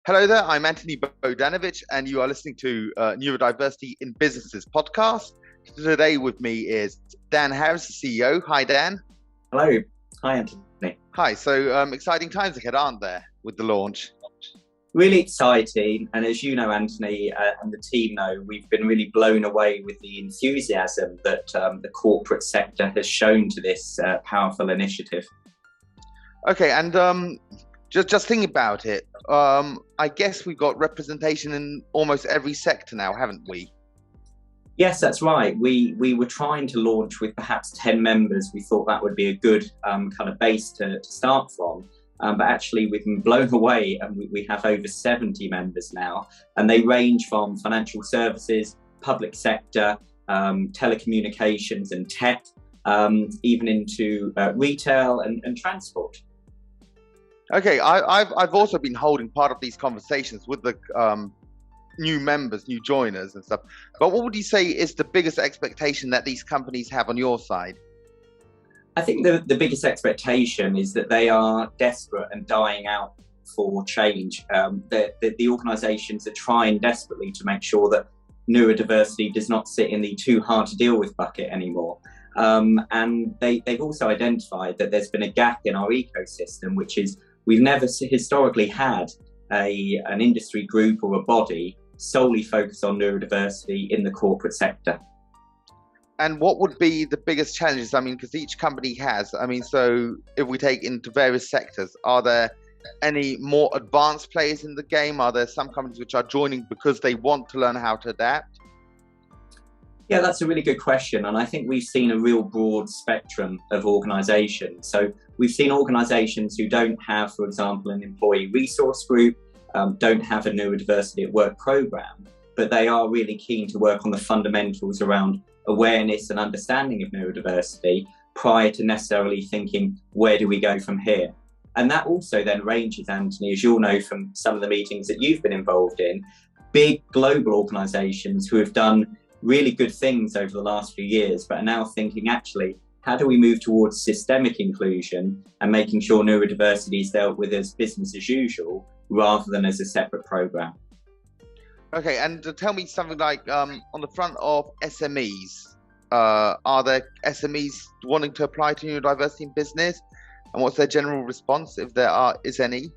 Hello there, I'm Anthony Bodanovich, and you are listening to Neurodiversity in Businesses podcast. Today with me is Dan Harris, the CEO. Hi, Dan. Hello. Hi, Anthony. Hi. So exciting times ahead, aren't there, with the launch? Really exciting. And as you know, Anthony, and the team know, we've been really blown away with the enthusiasm that the corporate sector has shown to this powerful initiative. Okay, and just thinking about it, I guess we've got representation in almost every sector now, haven't we? Yes, that's right. We were trying to launch with perhaps 10 members. We thought that would be a good kind of base to start from. But actually, we've been blown away, and we have over 70 members now. And they range from financial services, public sector, telecommunications and tech, even into retail and transport. Okay, I've also been holding part of these conversations with the new members, new joiners and stuff. But what would you say is the biggest expectation that these companies have on your side? I think the biggest expectation is that they are desperate and dying out for change. The organisations are trying desperately to make sure that neurodiversity does not sit in the too hard to deal with bucket anymore. And they've also identified that there's been a gap in our ecosystem, which is we've never historically had an industry group or a body solely focused on neurodiversity in the corporate sector. And what would be the biggest challenges? I mean, because each company has, so if we take into various sectors, are there any more advanced players in the game? Are there some companies which are joining because they want to learn how to adapt? Yeah, that's a really good question. And I think we've seen a real broad spectrum of organisations. So we've seen organisations who don't have, for example, an employee resource group, don't have a neurodiversity at work programme, but they are really keen to work on the fundamentals around awareness and understanding of neurodiversity prior to necessarily thinking, where do we go from here? And that also then ranges, Anthony, as you'll know from some of the meetings that you've been involved in, big global organisations who have done really good things over the last few years, but are now thinking, actually, how do we move towards systemic inclusion and making sure neurodiversity is dealt with as business as usual rather than as a separate programme? Okay, and tell me something like on the front of SMEs, are there SMEs wanting to apply to neurodiversity in business? And what's their general response, if there is any?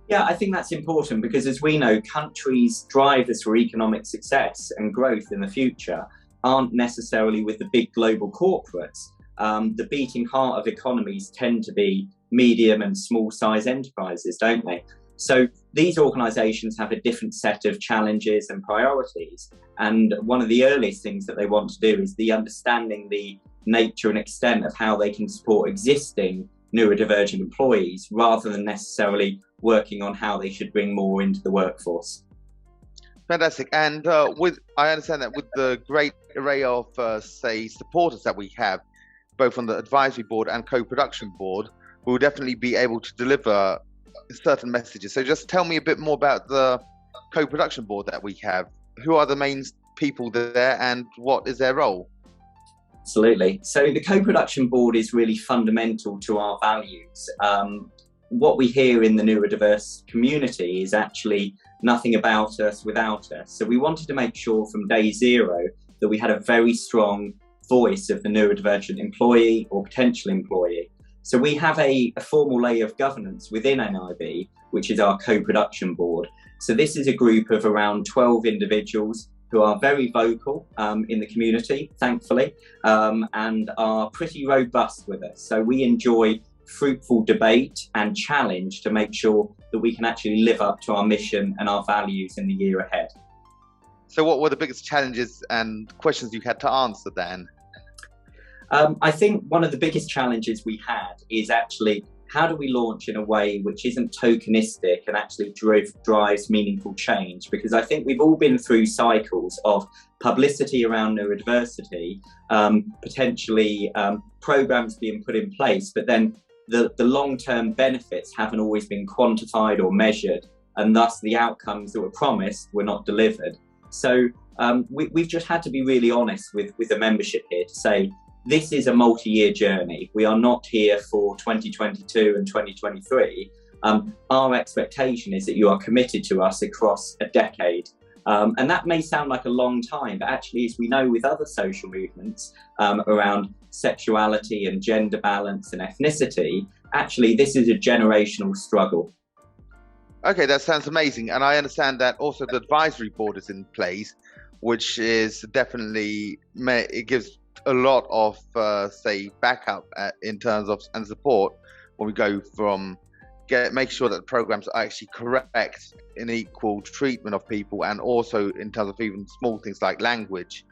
Yeah, I think that's important because, as we know, countries' drivers for economic success and growth in the future aren't necessarily with the big global corporates. The beating heart of economies tend to be medium and small size enterprises, don't they? So these organisations have a different set of challenges and priorities. And one of the earliest things that they want to do is understanding the nature and extent of how they can support existing neurodivergent employees rather than necessarily working on how they should bring more into the workforce. Fantastic. And I understand that with the great array of, say, supporters that we have, both on the advisory board and co-production board, we'll definitely be able to deliver certain messages. So just tell me a bit more about the co-production board that we have. Who are the main people there and what is their role? Absolutely. So the co-production board is really fundamental to our values. What we hear in the neurodiverse community is actually nothing about us without us. So we wanted to make sure from day zero that we had a very strong voice of the neurodivergent employee or potential employee. So we have a formal layer of governance within NiB, which is our co-production board. So this is a group of around 12 individuals who are very vocal in the community, thankfully, and are pretty robust with us. So we enjoy fruitful debate and challenge to make sure that we can actually live up to our mission and our values in the year ahead. So what were the biggest challenges and questions you had to answer then? I think one of the biggest challenges we had is actually how do we launch in a way which isn't tokenistic and actually drives meaningful change? Because I think we've all been through cycles of publicity around neurodiversity, potentially programs being put in place, but then the long-term benefits haven't always been quantified or measured, and thus the outcomes that were promised were not delivered. So we've just had to be really honest with the membership here to say, this is a multi-year journey. We are not here for 2022 and 2023. Our expectation is that you are committed to us across a decade. And that may sound like a long time, but actually, as we know with other social movements around sexuality and gender balance and ethnicity, actually this is a generational struggle. Okay, that sounds amazing. And I understand that also the advisory board is in place, which is definitely, it gives a lot of, say, backup in terms of and support when we go from make sure that the programs are actually correct in equal treatment of people, and also in terms of even small things like language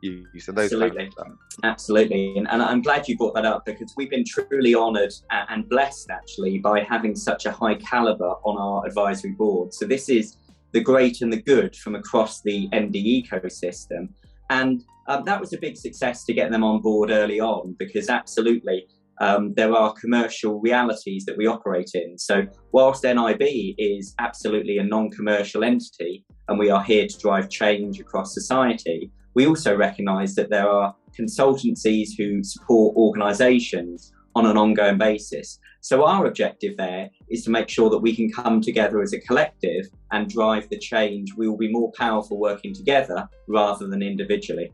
use and those Absolutely. kinds of stuff. Absolutely. And I'm glad you brought that up, because we've been truly honoured and blessed actually by having such a high calibre on our advisory board. So this is the great and the good from across the ND ecosystem. And that was a big success to get them on board early on, because absolutely there are commercial realities that we operate in. So whilst NiB is absolutely a non-commercial entity and we are here to drive change across society, we also recognise that there are consultancies who support organisations on an ongoing basis. So our objective there is to make sure that we can come together as a collective and drive the change. We will be more powerful working together rather than individually.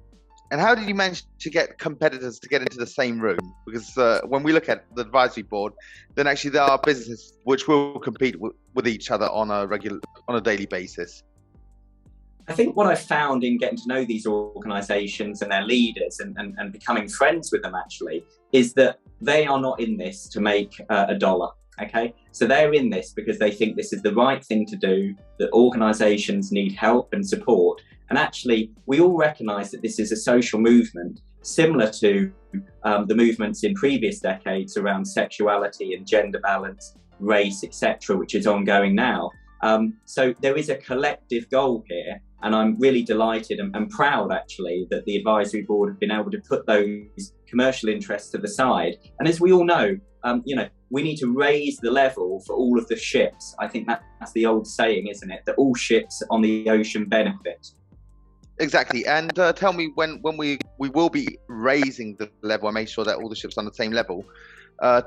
And how did you manage to get competitors to get into the same room? Because when we look at the advisory board, then actually there are businesses which will compete with each other on a daily basis. I think what I've found in getting to know these organisations and their leaders and becoming friends with them actually is that they are not in this to make a dollar. Okay, so they're in this because they think this is the right thing to do, that organisations need help and support. And actually, we all recognise that this is a social movement similar to the movements in previous decades around sexuality and gender balance, race, etc., which is ongoing now. So there is a collective goal here, and I'm really delighted and proud actually that the advisory board have been able to put those commercial interests to the side. And as we all know, we need to raise the level for all of the ships. I think that's the old saying, isn't it? That all ships on the ocean benefit. Exactly. And tell me, when we will be raising the level and make sure that all the ships are on the same level,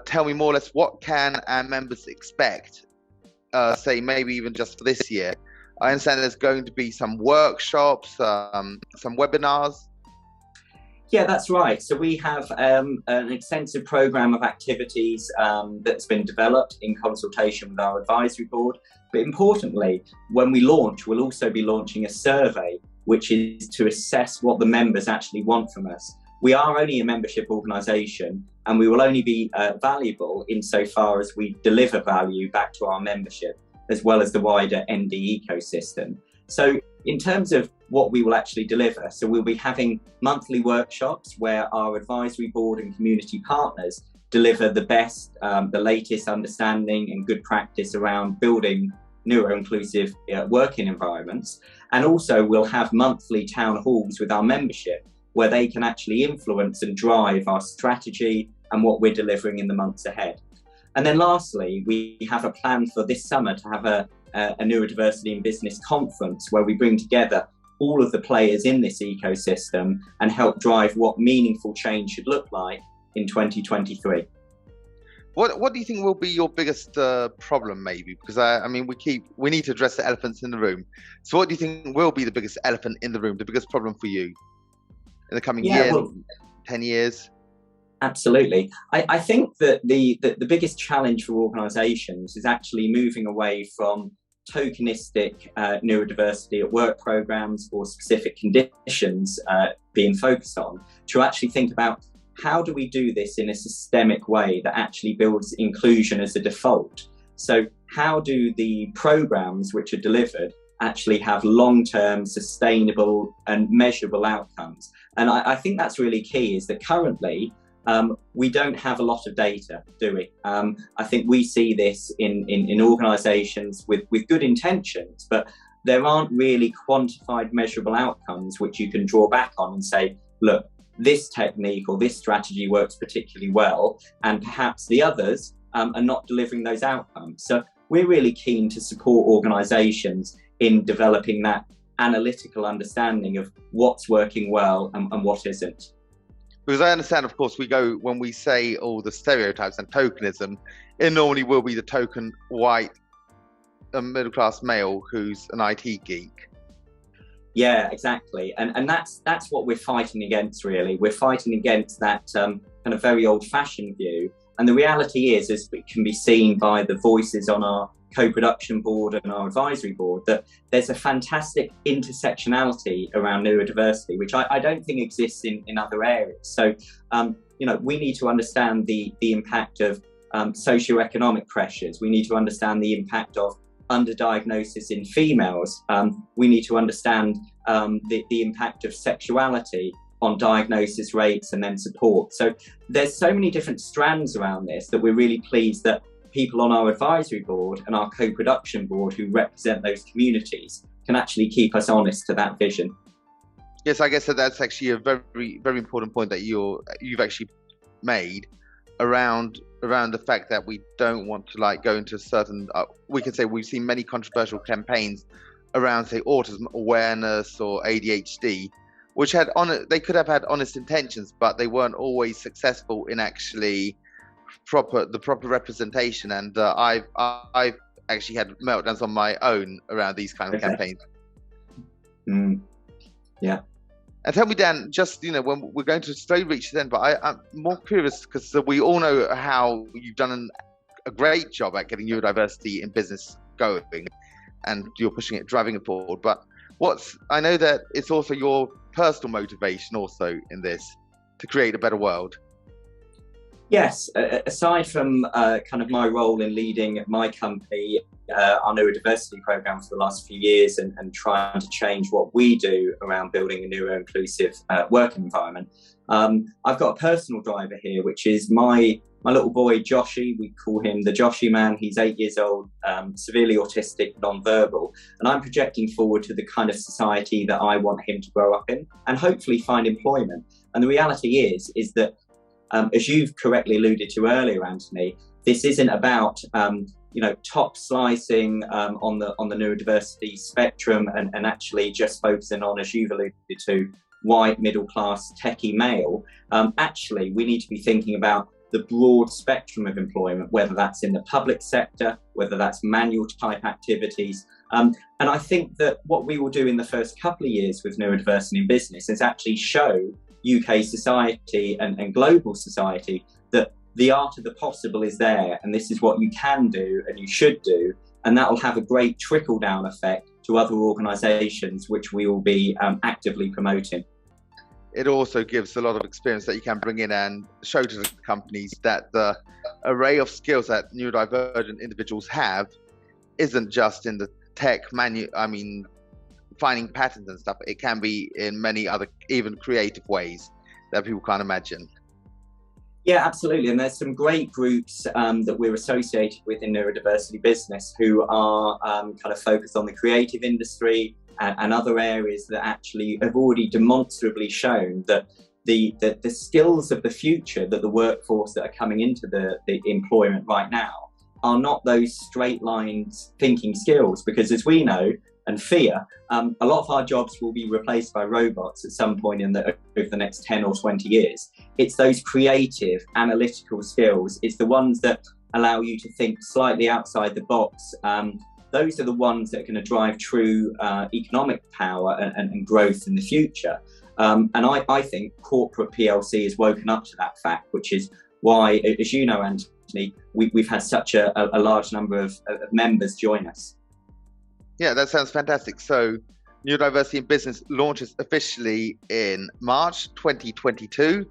tell me more or less what can our members expect, say maybe even just for this year. I understand there's going to be some workshops, some webinars. Yeah, that's right. So we have an extensive programme of activities that's been developed in consultation with our advisory board. But importantly, when we launch, we'll also be launching a survey, which is to assess what the members actually want from us. We are only a membership organisation, and we will only be valuable insofar as we deliver value back to our membership, as well as the wider ND ecosystem. So in terms of what we will actually deliver, so we'll be having monthly workshops where our advisory board and community partners deliver the best, the latest understanding and good practice around building neuro-inclusive working environments. And also we'll have monthly town halls with our membership where they can actually influence and drive our strategy and what we're delivering in the months ahead. And then lastly, we have a plan for this summer to have a Neurodiversity in Business conference where we bring together all of the players in this ecosystem and help drive what meaningful change should look like in 2023. What do you think will be your biggest problem, maybe? Because we need to address the elephants in the room. So what do you think will be the biggest elephant in the room, the biggest problem for you in the coming year, 10 years? Absolutely. I think that the biggest challenge for organisations is actually moving away from tokenistic neurodiversity at work programmes or specific conditions being focused on, to actually think about how do we do this in a systemic way that actually builds inclusion as a default. So how do the programmes which are delivered actually have long-term, sustainable and measurable outcomes? And I think that's really key, is that currently we don't have a lot of data, do we? I think we see this in organisations with good intentions, but there aren't really quantified measurable outcomes which you can draw back on and say, look, this technique or this strategy works particularly well, and perhaps the others are not delivering those outcomes. So we're really keen to support organisations in developing that analytical understanding of what's working well and what isn't. Because I understand, of course, when we say all the stereotypes and tokenism, it normally will be the token white middle-class male who's an IT geek. Yeah, exactly. And that's what we're fighting against, really. We're fighting against that kind of very old-fashioned view. And the reality is, as it can be seen by the voices on our co-production board and our advisory board, that there's a fantastic intersectionality around neurodiversity, which I don't think exists in other areas. So, we need to understand the impact of socioeconomic pressures. We need to understand the impact of underdiagnosis in females. We need to understand the impact of sexuality on diagnosis rates and then support. So there's so many different strands around this that we're really pleased that people on our advisory board and our co-production board who represent those communities can actually keep us honest to that vision. Yes, I guess that's actually a very, very important point that you've actually made around the fact that we don't want to go into certain, we can say we've seen many controversial campaigns around, say, autism awareness or ADHD, which they could have had honest intentions, but they weren't always successful in actually the proper representation. And I've actually had meltdowns on my own around these kind of campaigns. Yeah. And tell me, Dan, just, when we're going to slowly reach the end, but I'm more curious because we all know how you've done a great job at getting neurodiversity in business going, and you're pushing it, driving it forward. But I know that it's also your personal motivation also in this to create a better world. Yes, aside from kind of my role in leading my company, our neurodiversity program for the last few years and trying to change what we do around building a neuro-inclusive work environment, I've got a personal driver here, which is my little boy, Joshy. We call him the Joshy man. He's 8 years old, severely autistic, non-verbal, and I'm projecting forward to the kind of society that I want him to grow up in and hopefully find employment. And the reality is that as you've correctly alluded to earlier, Anthony, this isn't about top slicing on the neurodiversity spectrum and actually just focusing on, as you've alluded to, white middle class techie male. Actually, we need to be thinking about the broad spectrum of employment, whether that's in the public sector, whether that's manual type activities. And I think that what we will do in the first couple of years with neurodiversity in business is actually show UK society and global society that the art of the possible is there, and this is what you can do and you should do, and that will have a great trickle-down effect to other organisations which we will be actively promoting. It also gives a lot of experience that you can bring in and show to the companies that the array of skills that neurodivergent individuals have isn't just in the tech finding patterns and stuff. It can be in many other, even creative ways that people can't imagine. Yeah, absolutely. And there's some great groups that we're associated with in neurodiversity business who are kind of focused on the creative industry and other areas that actually have already demonstrably shown that the skills of the future, that the workforce that are coming into the employment right now are not those straight line thinking skills, because as we know and fear, a lot of our jobs will be replaced by robots at some point over the next 10 or 20 years. It's those creative, analytical skills. It's the ones that allow you to think slightly outside the box. Those are the ones that are going to drive true economic power and growth in the future. And I think corporate PLC has woken up to that fact, which is why, as you know, Anthony, we've had such a large number of members join us. Yeah, that sounds fantastic. So Neurodiversity in Business launches officially in March 2022.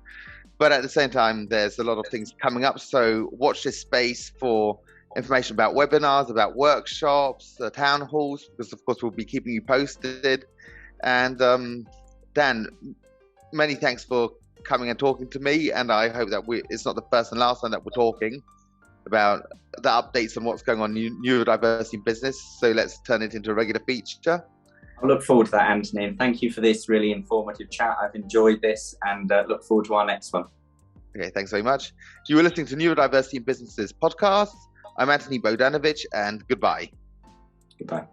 But at the same time, there's a lot of things coming up. So watch this space for information about webinars, about workshops, town halls, because of course we'll be keeping you posted. And Dan, many thanks for coming and talking to me. And I hope that it's not the first and last time that we're talking about the updates on what's going on in neurodiversity in business. So let's turn it into a regular feature. I look forward to that, Anthony, and thank you for this really informative chat. I've enjoyed this and look forward to our next one. Okay, thanks very much. You were listening to Neurodiversity in Businesses podcast. I'm Anthony Bodanovich, and goodbye. Goodbye.